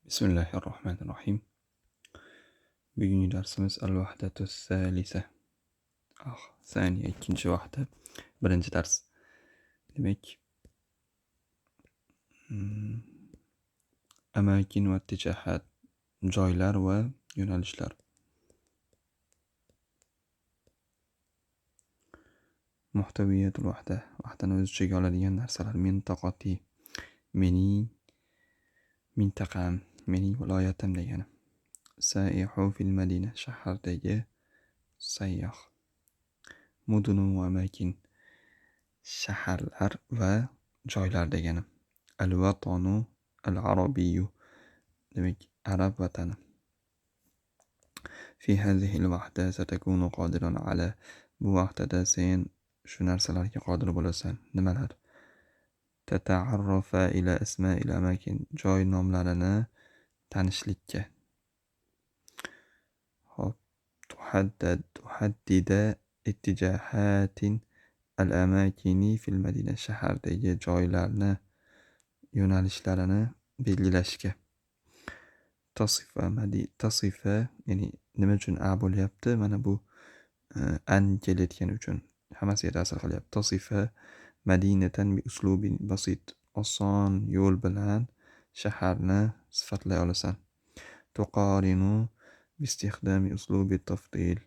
Bismillahirrohmanirrohim. Bugungi darsimiz al-vahdatu salisa. Saniya ikkinchi vahda, birinchi dars. Demak, amakin va ittijohat, joylar va yo'nalishlar. Muhtaviyatul vahda, vahdani o'z ichiga oladigan narsalar. Mintaqati, mening mintaqam, mening viloyatim degani. Sayyahu fil madina, shahardagi sayyoh. Mudunu va amakin, shaharlar va joylar degani. Al-vatanu al-arabiyyu, demak arab vatani. Fi hadhihi al-wahda satakunu qadiran ala, bu vaqtda sen shu narsalarga qodir bo'lasan. Nimalar? Tata'arrafa ila asma'il amakin, joy nomlarini tanishlikka. Hop, tuhaddida ittijahatin al-amakini fil madina, shahardagi joylarni yo'nalishlarini belgilashga. Tasifa, ya'ni nima uchun a bo'lyapti? Mana bu an kelayotgani uchun hammasiga ta'sir qilyapti. Tasifa madinatan bi uslubin basit, oson yo'l bilan shaharni sifatlay olasan. Tuqarinu bi istikhdami uslubi tafdil,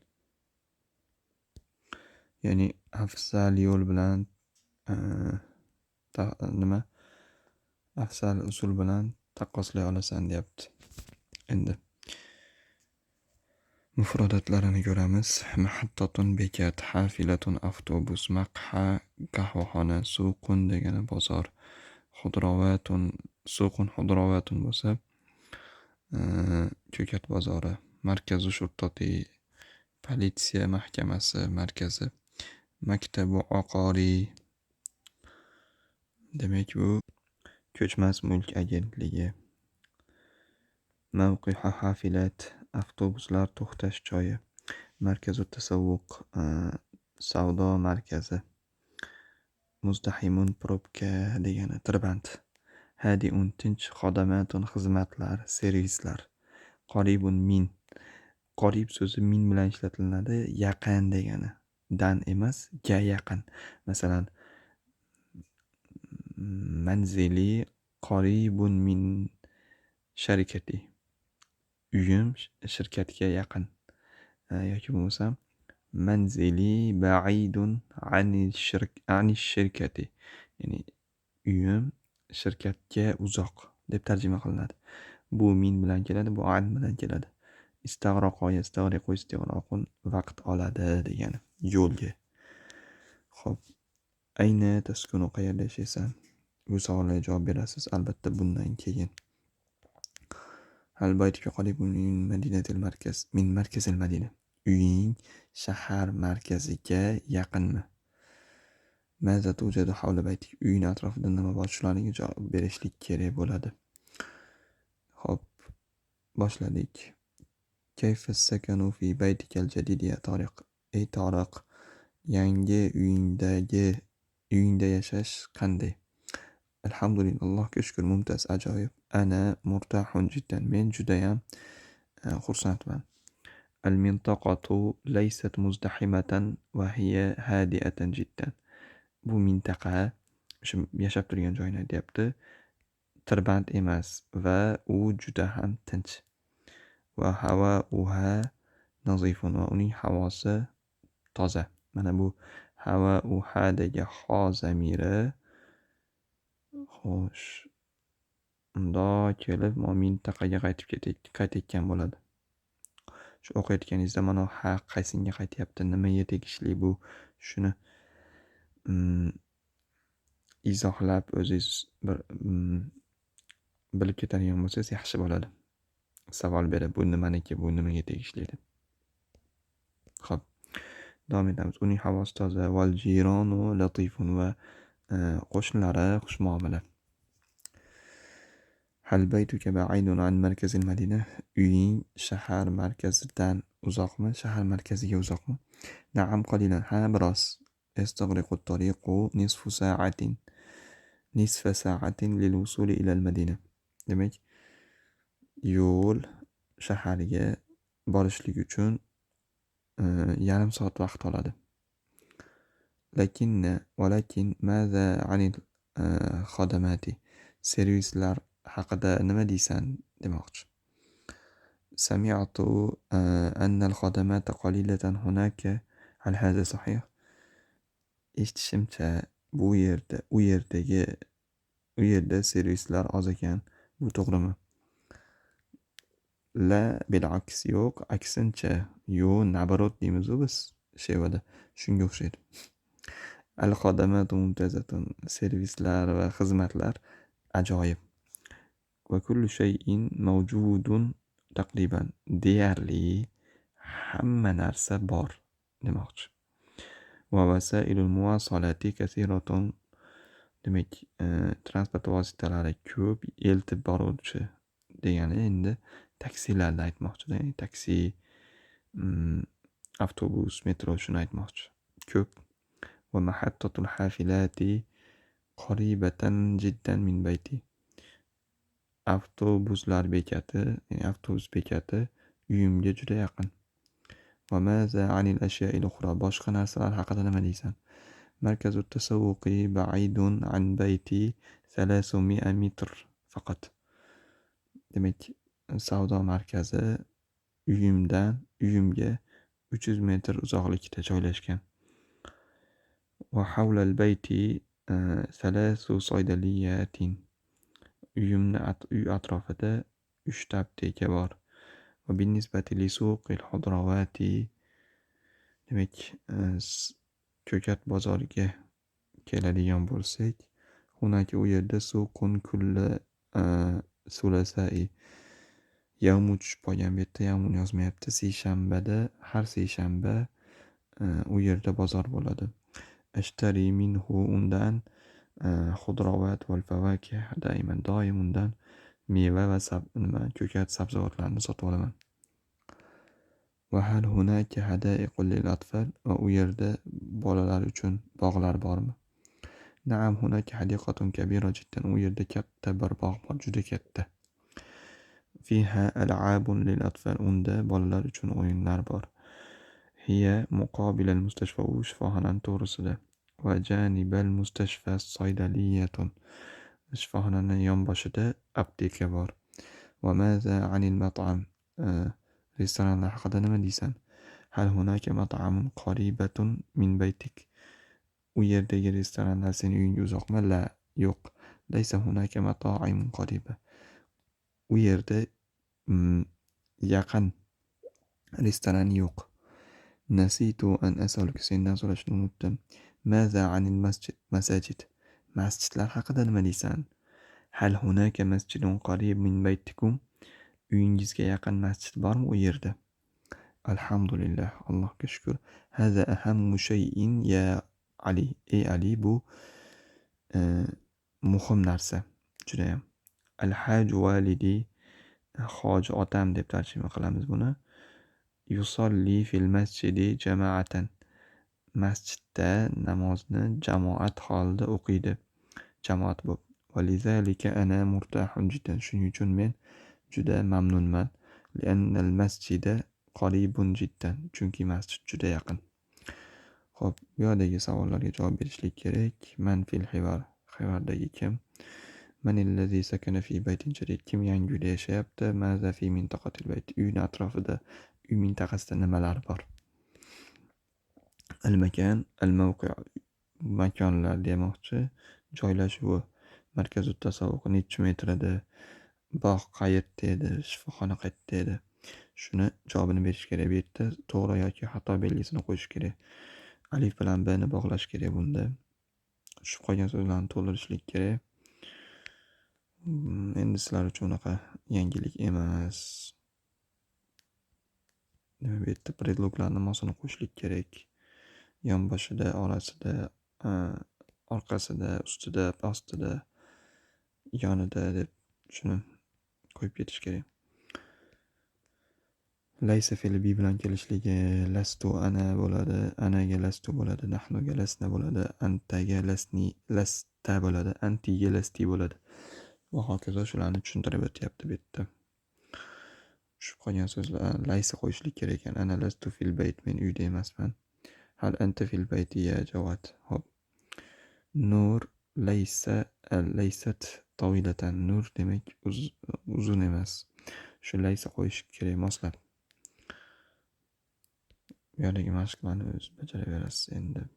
ya'ni afzal yo'l bilan afzal usul bilan taqqoslay olasan deyapti. Endi mufrodatlarini ko'ramiz. Mahattatun bekat, hafilatun avtobus, maqha qahvaxona, suqun degani bozor, suqun xudrovatun bo'lsa ko'kat bozori, markazu shurtati, politsiya mahkamasi markazi, maktabu oqori, demak bu ko'chmas mulk agentligi. Mavqiha hafilat, avtobuslar to'xtash joyi. Markazu tasavvuq, savdo markazi. Muzdahimun, probka degani tirband. Hadiun, tinch. Xodamatun, xizmatlar, servislar. Qoribun, min. Qorib so'zi min bilan ishlatiladi, yaqin degani. Dan emas, ga yaqin. Masalan, manzili qoribun min sharikati, uyim shirkatga yaqin. Yoki bo'lmasa manzili ba'idun ani shirkati, ya'ni uyim shirkatga uzoq deb tarjima qilinadi. Bu min bilan keladi, bu an bilan keladi. Istag'roqo yastag'riqu istig'roqun, vaqt oladi degani, yo'lga. Xo'p, ayna taskunu, qayerda yashaysan? Bu savollarga javob berasiz albatta bundan keyin. Hal baytuka qaribun min madinatil markaz, min markazil madina. Uying shahar markaziga yaqinmi? Maza tujadu havla baytik, uying atrofida nima bor? Shularga javob berishlik kerak bo'ladi. Xo'p, boshladik. Kayfa sakanu fi baytikal jadid ya Tariq? Ey Tariq, yangi uyingda yashash qanday? Alhamdulillah, Allohga shukr, mumtaz, ajoyib. Ana murtahun jiddan, men judayam xursandman. Al-mintaqatu laysat muzdahimatan va hiya hadiatan jiddan. Bu mintaqa, shu yashab turgan joyni aytyapti, tirband emas va u juda ham tinch. Va havauha nazifun, va uning havosi toza. Mana bu havauhadagi ho zamiri, xo'sh, undoq kelib mintaqaga qaytayotgan bo'ladi. Shu o'qiyotganingizda mana ha qaysinga qaytyapti, nimaga tegishli bu, shuni izohlab o'zingiz bir bilib ketadigan bo'lsangiz yaxshi bo'ladi. Savol berib, bu nimaniki, bu nimaga tegishli deb. Xo'p, davom etamiz. Uning havosi toza, val jironu latifun, va qo'shnilari xushmuomala. Hal baytuka ba'idun an markazil madina? Uying shahar markazidan uzoqmi? Shahar markaziga uzoqmi? Na'am qalilan, ha biroz. Yastagriqu at-tariqu nisfa sa'atin lil wusuli ila al-madina. Demak, yo'l shaharga borishlik uchun yarim soat vaqt oladi. Walakin maza anil xodamati. Servislar haqida nima deysan demoqchi. Sami'tu anna al-xodamata qalilatan hunaka. Hal hada sahih? Eshitishimcha u yerda servislar oz ekan. Bu to'g'rimi? La bil'aks, yo'q, aksincha. Nabarot deymiz biz Shevada. Shunga o'xshaydi. Al-xodamatu mumtazatun. Servislar va xizmatlar ajoyib. Va kullu shay'in mavjudun taqriban. Deyarli hamma narsa bor demoqchi. Va vasailul muvasalati kasiratun. Demak, transport vositalari ko'p, eltib boruvchi degani endi taksilarni aytmoqchi. Taksi, avtobus, metro shuni aytmoqchi. Ko'p. Va mahattatul hafilati qaribatan jiddan min bayti. Avtobus bekati uyimga juda yaqin. Va maza anil ashya'il ukhra. Boshqa narsalar haqida nima deysan? مركز التسوق بعيد عن بيتي 300 متر faqat. Demak, savdo markazi uyimga 300 metr uzoqlikda joylashgan. Va havla al-bayti 3 saydaliyatin. Uy atrofida 3 ta apteka bor. Va binisbati li suqil hudrawati. Demak, ko'kat bozoriga keladigan bo'lsak, hunaki u yerda suqun kulla sulasai. Yavmu tushib qolgan, bu yerda yavmuni yozmayapti. Har seshanba u yerda bozor bo'ladi. Ashtari minhu, undan xudrovat val favakih, doim undan meva va ko'kat sabzavotlarni sotib olaman. Va hal hunaka hadaiqul lil atfal. Va u yerda bolalar uchun bog'lar bormi? Na'am, hunaka hadiqatun kabira jiddan. U yerda katta bir bog' bor, juda katta. Fiha al'abun lil atfal. Unda bolalar uchun o'yinlar bor. Hiya muqobil al-mustashfa. U shifoxonaning to'g'risida. Va janibal mustashfa saydaliyatun. Shifoxonaning yonboshida apteka bor. Va maza anil mat'am. Restoranlar haqida nima deysan? Hal hunaka mat'amun qaribatun min baytik. U yerdagi restoranlar sening uyingga uzoqmi? La, yo'q. Laysa hunaka mat'amun qariba. U yerda yaqin restoran yo'q. Nasitu an as'aluka, sendan so'rashni unutdim. Maza anil masajid. Masjidlar haqida nima deysan? Hal hunaka masjidun qarib min baytikum. Uyingizga yaqin masjid bormi u yerda? Alhamdulillah, Allohga shukr. Hada ahammu shay'in ya Ali. Ey Ali, bu muhim narsa. Juda ham. Al-haju walidi. Hoji otam deb tarjima qilamiz buni. Yusalli fil masjidi jama'atan. Masjidda namozni jamoat holida o'qiydi. Jamoat bo'lib. Walizalika ana murtahun jiddan. Shuning uchun men juda mamnunman. Lianna al-masjida qaribun jiddan. Chunki masjid juda yaqin. Xo'p, bu yerdagi savollarga javob berishlik kerak. Man fil hivar. Hivardagi kim? Man allazi sakana fi baytin jadid. Kim yangi uyda yashayapti? Maza fi mintaqatil bayt. Uyning atrofida, uy mintaqasida nimalar bor? Al-makan, al-mawqi'. Makonlar demoqchi. Joylashuvi. Markazut tasavvuq necha metrda? Bog' qayerda edi? Shifoxona qayerda edi? Shuni javobini berish kerak. Bu yerda to'g'ri yoki xato belgisini qo'yish kerak. Alif bilan B ni bog'lash kerak bunda. Tushib qolgan so'zlarni to'ldirishlik kerak. Endi sizlar uchun unaqa yangilik emas. Bu yerda predloglarni mosini qo'shishlik kerak. Yonboshida, orasida, orqasida, ustida, pastida, yonida deb shuni qo'yib ketish kerak. Laysa fe'li bilan kelishligi. Lastu ana bo'ladi, anaga lastu bo'ladi, nahnuga lasna bo'ladi, antaga lasta bo'ladi, antiga lasti bo'ladi. Va hokazo shularni tushuntirib o'tyapti bu yerda. tushib qolgan so'zlar laysa qo'yishlik kerak ekan. Ana lastu fil bayt, men uyda emasman. Hal anta fil bayti ya Jawad. Hop. Nur laysat tawilatan. Nur demak uzun emas. Shu laysa qo'yish kerak moslab. Bu yerdagi mashqlarni o'zingiz bajaraverasiz endi.